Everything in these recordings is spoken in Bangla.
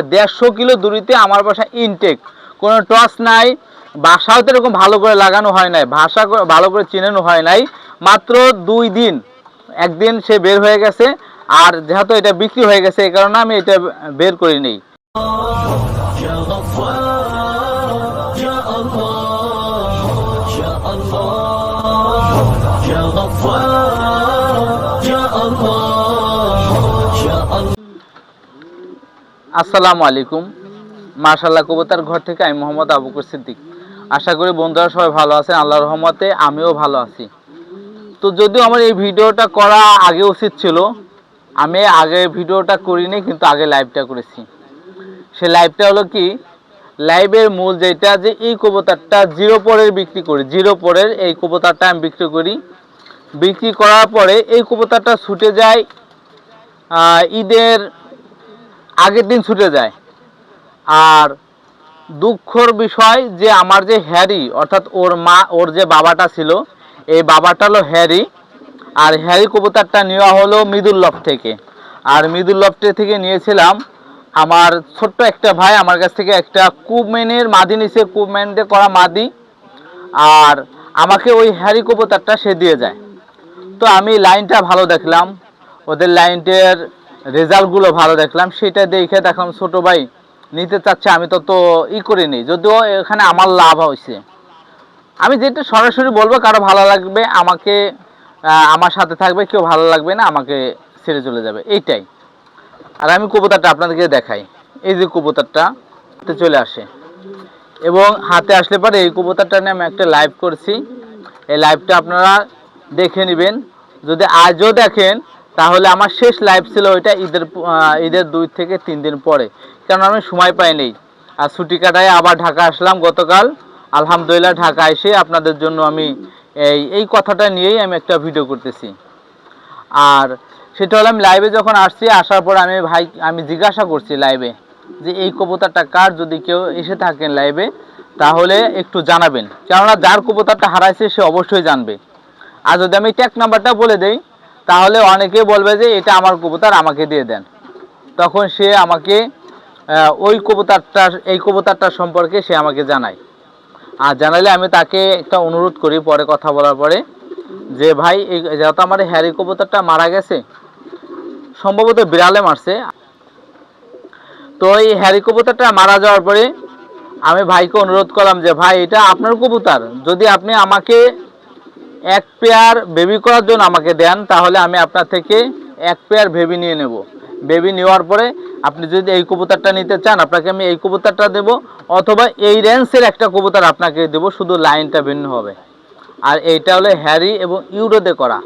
150 কিলো দূরিতে আমার বাসা ইনটেক, কোনো টস নাই, বাসাও তো এরকম ভালো করে লাগানো হয় নাই, ভাষা ভালো করে চিনানো হয় নাই। মাত্র 2 দিন, একদিন সে বের হয়ে গেছে। আর যেহেতু এটা বিক্রি হয়ে গেছে এই কারণে আমি এটা বের করি নেই। আসসালামু আলাইকুম। মাশাআল্লাহ কবুতর ঘর থেকে আমি মোহাম্মদ আবু বকর সিদ্দিক। আশা করি বন্ধুরা সবাই ভালো আছেন, আল্লাহর রহমতে আমিও ভালো আছি। তো যদিও আমার এই ভিডিওটা করা আগে উচিত ছিল, আমি আগে ভিডিওটা করিনি, কিন্তু আগে লাইভটা করেছি। সে লাইভটা হলো কি, লাইভের মূল যেটা, যে এই কবুতরটা 0 পরের বিক্রি করি, 0 পরের এই কবুতরটা আমি বিক্রি করি। বিক্রি করার পরে এই কবুতরটা ছুটে যায় ঈদের আগের দিন ছুটে যায়। আর দুঃখর বিষয় যে আমার যে হ্যারি, অর্থাৎ ওর যে বাবাটা ছিল, এই বাবাটা হলো হ্যারি। আর হ্যারি কবুতরটা নেওয়া হলো মিদুল লফট থেকে। আর মিদুল লফটে থেকে নিয়েছিলাম আমার ছোট্ট একটা ভাই আমার কাছ থেকে একটা কুবম্যানের মাদি নিছে, কুবম্যান দিয়ে করা মাদি। আর আমাকে ওই হ্যারি কবুতরটা সে দিয়ে যায়। তো আমি লাইনটা ভালো দেখলাম, ওদের লাইনটার রেজাল্টগুলো ভালো দেখলাম, সেটা দেখে দেখলাম ছোট ভাই নিতে চাচ্ছে, আমি তো করিনি। যদিও এখানে আমার লাভ হয়েছে, আমি যেটা সরাসরি বলবো, কারো ভালো লাগবে আমাকে আমার সাথে থাকবে, কেউ ভালো লাগবে না আমাকে ছেড়ে চলে যাবে, এইটাই। আর আমি কবুতরটা আপনাদেরকে দেখাই। এই যে কবুতরটা চলে আসে, এবং হাতে আসলে পরে এই কবুতরটা নিয়ে আমি একটা লাইভ করছি। এই লাইভটা আপনারা দেখে নেবেন। যদি আজও দেখেন তাহলে আমার শেষ লাইভ ছিল ওইটা ঈদের 2 থেকে 3 দিন পরে, কারণ আমি সময় পাইনি। আর ছুটি কাটায় আবার ঢাকা আসলাম গতকাল। আলহামদুলিল্লাহ ঢাকা এসে আপনাদের জন্য আমি এই কথাটা নিয়েই আমি একটা ভিডিও করতেছি। আর সেটা হলো, আমি লাইভে যখন আসছি, আসার পর আমি জিজ্ঞাসা করছি লাইভে যে এই কবুতরটা কার, যদি কেউ এসে থাকেন লাইভে তাহলে একটু জানাবেন, কেননা যার কবুতরটা হারাইছে সে অবশ্যই জানবে। আর যদি আমি ট্যাগ নাম্বারটা বলে দেই তাহলে অনেকে বলবে যে এটা আমার কবুতর, আমাকে দিয়ে দেন। তখন সে আমাকে এই কবুতরটার সম্পর্কে সে আমাকে জানায়। আর জানালে আমি তাকে একটা অনুরোধ করি পরে কথা বলার পরে, যে ভাই যেহেতু আমার হ্যারি কবুতরটা মারা গেছে, সম্ভবত বিড়ালে মারছে, তো এই হ্যারি কবুতরটা মারা যাওয়ার পরে আমি ভাইকে অনুরোধ করলাম যে ভাই এটা আপনার কবুতর, যদি আপনি আমাকে 1 পেয়ার বেবি করার জন্য আমাকে দেন, তাহলে আমি আপনার থেকে 1 পেয়ার বেবি নিয়ে নেব। বেবি নেওয়ার পরে আপনি যদি এই কবুতরটা নিতে চান, আপনাকে আমি এই কবুতরটা দেব, অথবা এই রেঞ্জের একটা কবুতর আপনাকে দেব, শুধু লাইনটা ভিন্ন হবে। আর এইটা হলো হ্যারি এবং ইউরোতে করা।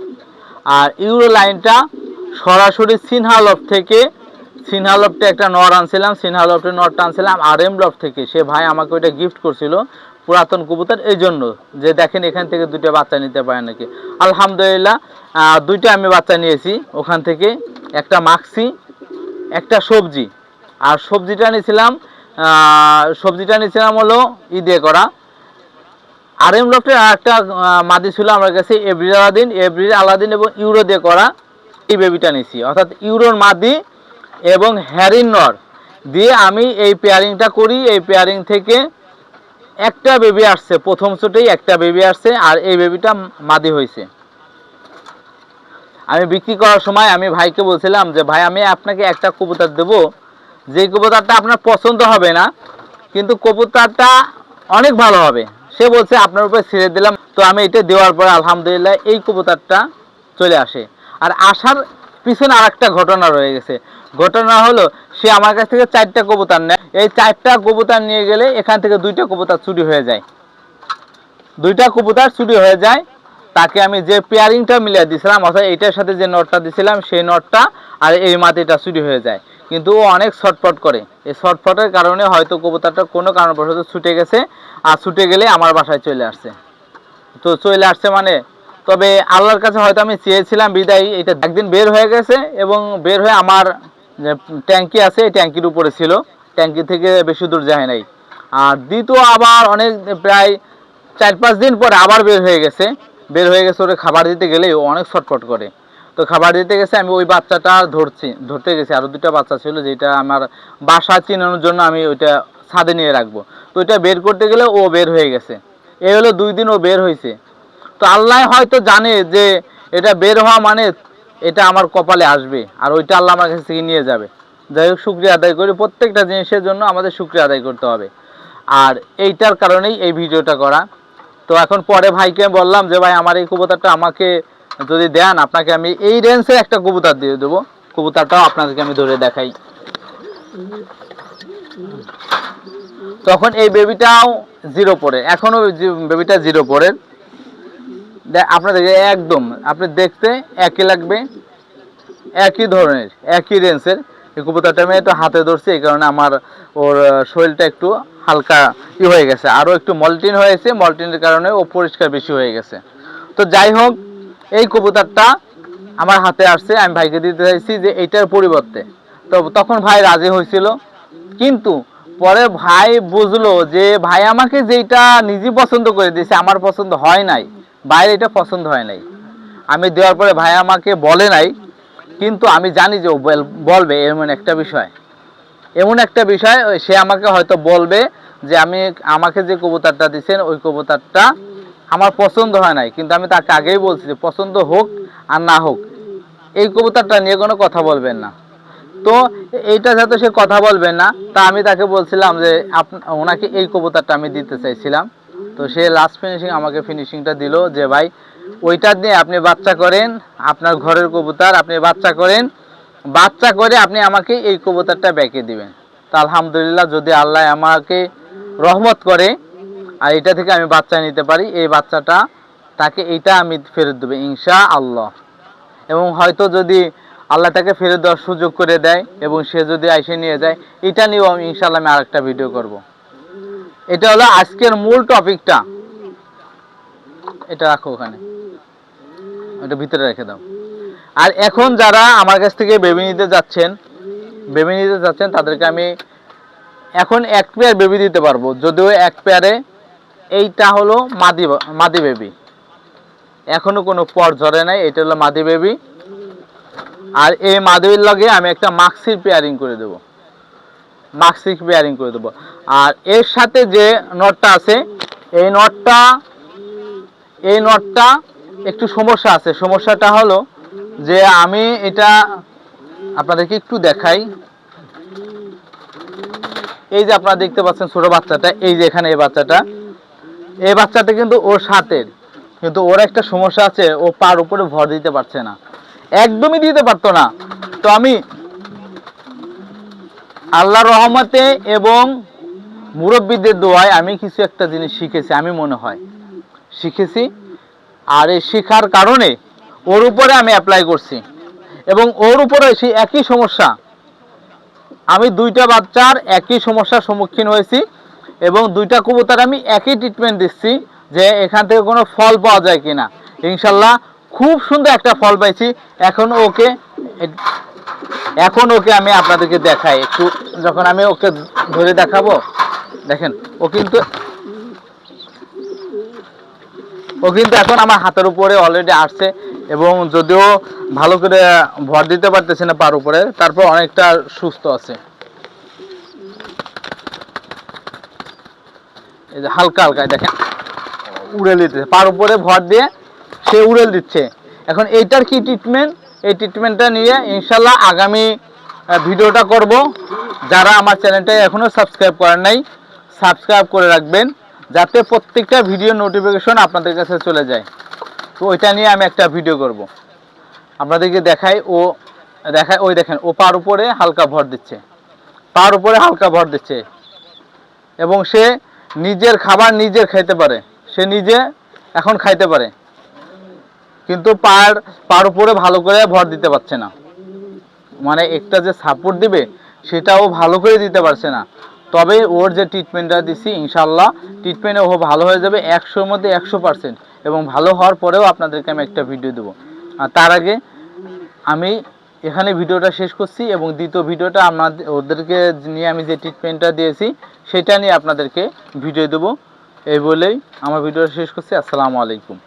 আর ইউরো লাইনটা সরাসরি সিনহা লফট থেকে, সিনহা লফটে একটা নর আনছিলাম, সিনহা লফটের নরটা আনছিলাম আর এম লফট থেকে। সে ভাই আমাকে ওইটা গিফট করছিল, পুরাতন কবুতর, এই জন্য যে দেখেন এখান থেকে 2টা বাচ্চা নিতে পারে নাকি। আলহামদুলিল্লাহ 2টা আমি বাচ্চা নিয়েছি ওখান থেকে, একটা মাক্সি, একটা সবজি। আর সবজিটা নিয়েছিলাম হলো দিয়ে করা। আর এম লফটের একটা মাদি ছিল আমার কাছে, এভরির আলাদিন এবং ইউরো দিয়ে করা। এই বেবিটা নিয়েছি, অর্থাৎ ইউরোর মাদি এবং হ্যারির নর দিয়ে আমি এই পেয়ারিংটা করি। এই পেয়ারিং থেকে একটা বেবি আসছে, প্রথম ছোটেই একটা বেবি আসছে, আর এই বেবিটা মাদি হয়েছে। আমি বিক্রি করার সময় আমি ভাইকে বলছিলাম যে ভাই আমি আপনাকে একটা কবুতর দেবো, যে কবুতরটা আপনার পছন্দ হবে না, কিন্তু কবুতরটা অনেক ভালো হবে। সে বলছে আপনার উপরে ছেড়ে দিলাম। তো আমি এটা দেওয়ার পরে আলহামদুলিল্লাহ এই কবুতরটা চলে আসে। আর আসার পিছনে আর একটা ঘটনা রয়ে গেছে। ঘটনা হলো, সে আমার কাছ থেকে 4টা কবুতর নেয়। এই 4টা কবুতর নিয়ে গেলে এখান থেকে 2টা কবুতর চুরি হয়ে যায়। 2টা কবুতর চুরি হয়ে যায়। তাকে আমি যে পেয়ারিংটা মিলিয়ে দিয়েছিলাম, অর্থাৎ এইটার সাথে যে নটটা দিয়েছিলাম সেই নটটা আর এই মাটিটা চুরি হয়ে যায়। কিন্তু ও অনেক ছটফট করে। এই ছটফটের কারণে হয়তো কবুতরটা কোনো কারণবশত ছুটে গেছে, আর ছুটে গেলে আমার বাসায় চলে আসছে। তো চলে আসছে মানে, তবে আল্লাহর কাছে হয়তো আমি চেয়েছিলাম বিদায়, এটা একদিন বের হয়ে গেছে, এবং বের হয়ে আমার যে ট্যাঙ্কি আছে এই ট্যাঙ্কির উপরে ছিল, ট্যাঙ্কি থেকে বেশি দূর যায় নাই। আর দ্বিতীয় আবার অনেক প্রায় 4-5 দিন পরে আবার বের হয়ে গেছে। ওরে খাবার দিতে গেলেই ও অনেক ছটফট করে। তো তো খাবার দিতে গেছে, আমি ওই বাচ্চাটা ধরতে গেছি, আরও দুটো বাচ্চা ছিল যেটা আমার বাসা চিনানোর জন্য আমি ওইটা ছাদে নিয়ে রাখবো। তো ওইটা বের করতে গেলে ও বের হয়ে গেছে। এই হলো 2 দিন ও বের হয়েছে। তো আল্লাহ হয়তো জানে যে এটা বের হওয়া মানে এটা আমার কপালে আসবে, আর ওইটা আল্লাহ আমার কাছ থেকে নিয়ে যাবে। যাই হোক, শুকরিয়া আদায় করি, প্রত্যেকটা জিনিসের জন্য আমাদের শুকরিয়া আদায় করতে হবে, আর এইটার কারণেই এই ভিডিওটা করা। তো এখন পরে ভাইকে বললাম যে ভাই আমার এই কবুতরটা আমাকে যদি দেন, আপনাকে আমি এই রেঞ্জের একটা কবুতর দিয়ে দেবো। কবুতরটাও আপনাদেরকে আমি ধরে দেখাই। তখন এই বেবিটাও 0 পরে, এখনও বেবিটা 0 পরে। আপনাদেরকে একদম আপনি দেখতে একই লাগবে, একই ধরনের, একই রেঞ্জের। এই কবুতরটা আমি একটু হাতে ধরছি, এই কারণে আমার ওর শরীরটা একটু হালকা হয়ে গেছে, আরও একটু মল্টিন হয়েছে, মল্টিনের কারণে ও পরিষ্কার বেশি হয়ে গেছে। তো যাই হোক, এই কবুতরটা আমার হাতে আসছে, আমি ভাইকে দিতে চাইছি যে এইটার পরিবর্তে। তো তখন ভাই রাজি হয়েছিল, কিন্তু পরে ভাই বুঝলো যে ভাই আমাকে যেটা নিজে পছন্দ করে দিয়েছে, আমার পছন্দ হয় নাই, ভাইয়ের এটা পছন্দ হয় নাই। আমি দেওয়ার পরে ভাই আমাকে বলে নাই, কিন্তু আমি জানি যে ও বলবে। এমন একটা বিষয় সে আমাকে হয়তো বলবে যে আমাকে যে কবুতরটা দিচ্ছেন ওই কবুতরটা আমার পছন্দ হয় নাই, কিন্তু আমি তাকে আগেই বলছি যে পছন্দ হোক আর না হোক এই কবুতরটা নিয়ে কোনো কথা বলবেন না। তো এইটা যাতে সে কথা বলবেন না, তা আমি তাকে বলছিলাম যে ওনাকে এই কবুতরটা আমি দিতে চাইছিলাম। তো সে লাস্ট আমাকে ফিনিশিংটা দিল যে ভাই ওইটা দিয়ে আপনি বাচ্চা করেন, আপনার ঘরের কবুতর আপনি বাচ্চা করেন, বাচ্চা করে আপনি আমাকে এই কবুতরটা ব্যাকে দিবেন। তা আলহামদুলিল্লাহ, যদি আল্লাহ আমাকে রহমত করে আর এটা থেকে আমি বাচ্চা নিতে পারি, এই বাচ্চাটা তাকে এইটা আমি ফেরত দেবো ইনশাআল্লাহ। এবং হয়তো যদি আল্লাহ তাকে ফেরত দেওয়ার সুযোগ করে দেয় এবং সে যদি আইসে নিয়ে যায়, এটা নিয়েও আমি ইনশাআল্লাহ আমি আরেকটা ভিডিও করব। এটা হলো আজকের মূল টপিকটা। এটা রাখো ওখানে, এটা ভিতরে রেখে দাও। আর এখন যারা আমার কাছ থেকে বেবি নিতে যাচ্ছেন তাদেরকে আমি এখন 1 পেয়ার বেবি দিতে পারবো, যদিও 1 পেয়ারে এইটা হলো মাদি বেবি, এখনো কোনো পর ঝরে নাই। এটা হলো মাদি বেবি, আর এই মাদির লগে আমি একটা মাক্সির পেয়ারিং করে দেবো, আর এর সাথে যে নটটা আছে এই নটটা একটু সমস্যা আছে। সমস্যাটা হলো যে আমি এটা আপনাদেরকে একটু দেখাই। এই যে আপনারা দেখতে পাচ্ছেন ছোট বাচ্চাটা, এই যে এখানে এই বাচ্চাটা কিন্তু ওর সাথের, কিন্তু ওর একটা সমস্যা আছে, ও পার উপরে ভর দিতে পারছে না, একদমই দিতে পারতো না। তো আমি আল্লাহর রহমতে এবং মুরব্বীদের দোয়ায় আমি কিছু একটা জিনিস শিখেছি, আমি মনে হয় শিখেছি, আর এই শেখার কারণে ওর উপরে আমি অ্যাপ্লাই করছি এবং ওর উপরে সেই একই সমস্যা, আমি 2টা বাচ্চার একই সমস্যার সম্মুখীন হয়েছি এবং 2টা কবুতর আমি একই ট্রিটমেন্ট দিচ্ছি যে এখান থেকে কোনো ফল পাওয়া যায় কিনা। ইনশাল্লাহ খুব সুন্দর একটা ফল পাইছি। এখন ওকে আমি আপনাদেরকে দেখাই একটু, যখন আমি ওকে ধরে দেখাবো, দেখেন ও কিন্তু এখন আমার হাতের উপরে অলরেডি আসছে, এবং যদিও ভালো করে ভর দিতে পারতেছে না পার উপরে, তারপর অনেকটা সুস্থ আছে। এই যে হালকা দেখেন উড়েল দিতেছে, পার উপরে ভর দিয়ে সে উড়েল দিচ্ছে। এখন এইটার কি ট্রিটমেন্ট, এই ট্রিটমেন্টটা নিয়ে ইনশাল্লাহ আগামী ভিডিওটা করব। যারা আমার চ্যানেলটা এখনও সাবস্ক্রাইব করেন নাই, সাবস্ক্রাইব করে রাখবেন যাতে প্রত্যেকটা ভিডিও নোটিফিকেশন আপনাদের কাছে চলে যায়। তো ওইটা নিয়ে আমি একটা ভিডিও করব, আপনাদেরকে দেখাই। ওই দেখেন ও পার উপরে হালকা ভর দিচ্ছে, এবং সে নিজের খাবার নিজে খাইতে পারে, সে নিজে এখন খাইতে পারে, কিন্তু পার উপরে ভালো করে ভর দিতে পারছে না, মানে একটা যে সাপোর্ট দিবে সেটাও ভালো করে দিতে পারছে না। তবে ওর যে ট্রিটমেন্টটা দিছি ইনশাল্লাহ ট্রিটমেন্টে ও ভালো হয়ে যাবে 100-র মধ্যে 100%, এবং ভালো হওয়ার পরেও আপনাদেরকে আমি একটা ভিডিও দেবো। আর তার আগে আমি এখানে ভিডিওটা শেষ করছি, এবং দ্বিতীয় ভিডিওটা ওদেরকে নিয়ে আমি যে ট্রিটমেন্টটা দিয়েছি সেটা নিয়ে আপনাদেরকে ভিডিও দেবো। এই বলেই আমার ভিডিওটা শেষ করছি। আসসালামু আলাইকুম।